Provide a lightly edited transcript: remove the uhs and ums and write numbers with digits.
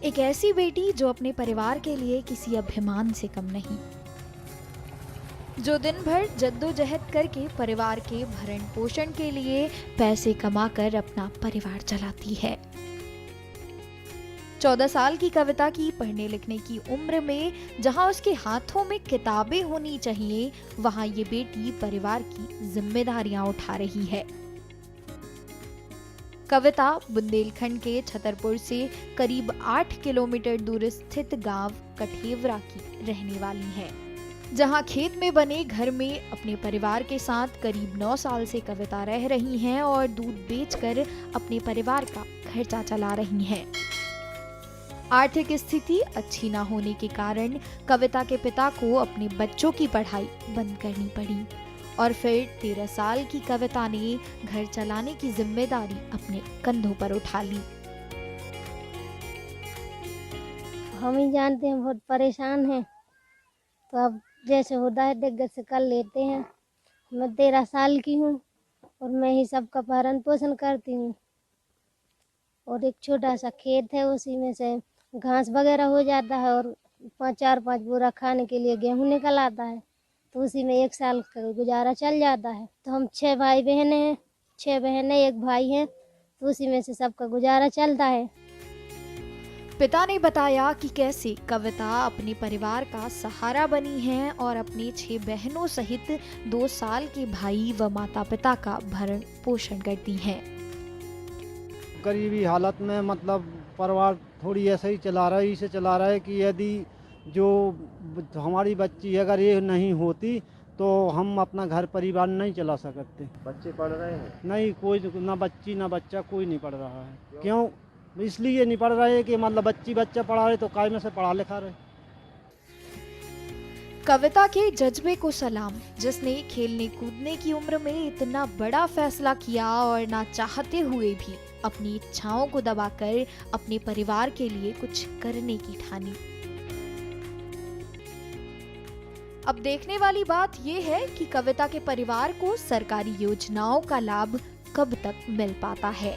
एक ऐसी बेटी जो अपने परिवार के लिए किसी अभिमान से कम नहीं, जो दिन भर जद्दोजहद करके परिवार के भरण पोषण के लिए पैसे कमाकर अपना परिवार चलाती है। 14 साल की कविता की पढ़ने लिखने की उम्र में जहां उसके हाथों में किताबें होनी चाहिए, वहां ये बेटी परिवार की जिम्मेदारियां उठा रही है। कविता बुंदेलखंड के छतरपुर से करीब 8 किलोमीटर दूर स्थित गांव कठेवरा की रहने वाली है, जहां खेत में बने घर में अपने परिवार के साथ करीब 9 साल से कविता रह रही हैं और दूध बेचकर अपने परिवार का खर्चा चला रही हैं। आर्थिक स्थिति अच्छी ना होने के कारण कविता के पिता को अपने बच्चों की पढ़ाई बंद करनी पड़ी और फिर 13 साल की कविता ने घर चलाने की जिम्मेदारी अपने कंधों पर उठा ली। हम ही जानते हैं, बहुत परेशान हैं, तो अब जैसे होता है दिग्गज से कर लेते हैं। मैं 13 साल की हूँ और मैं ही सबका भरण पोषण करती हूँ और एक छोटा सा खेत है, उसी में से घास वगैरह हो जाता है और 4-5 बोरा खाने के लिए गेहूँ निकल आता है, तो उसी में 1 साल का गुजारा चल जाता है। तो हम 6 भाई बहनें हैं, 6 बहनें 1 भाई हैं, तो उसी में से सबका गुजारा चलता है। पिता ने बताया कि कैसे कविता अपने परिवार का सहारा बनी है और अपने 6 बहनों सहित 2 साल के भाई व माता पिता का भरण पोषण करती हैं। गरीबी हालत में मतलब परिवार थोड़ी ऐसे ही चला रहा है कि यदि जो हमारी बच्ची अगर ये नहीं होती तो हम अपना घर परिवार नहीं चला सकते। बच्चे पढ़ रहे हैं? नहीं, कोई ना बच्ची ना बच्चा कोई नहीं पढ़ रहा है। क्यों? इसलिए नहीं पढ़ रहे कि मतलब बच्चा पढ़ा रहे तो कायमे से पढ़ा लिखा रहे। कविता के जज्बे को सलाम, जिसने खेलने कूदने की उम्र में इतना बड़ा फैसला किया और ना चाहते हुए भी अपनी इच्छाओं को दबाकर अपने परिवार के लिए कुछ करने की ठानी। अब देखने वाली बात यह है कि कविता के परिवार को सरकारी योजनाओं का लाभ कब तक मिल पाता है।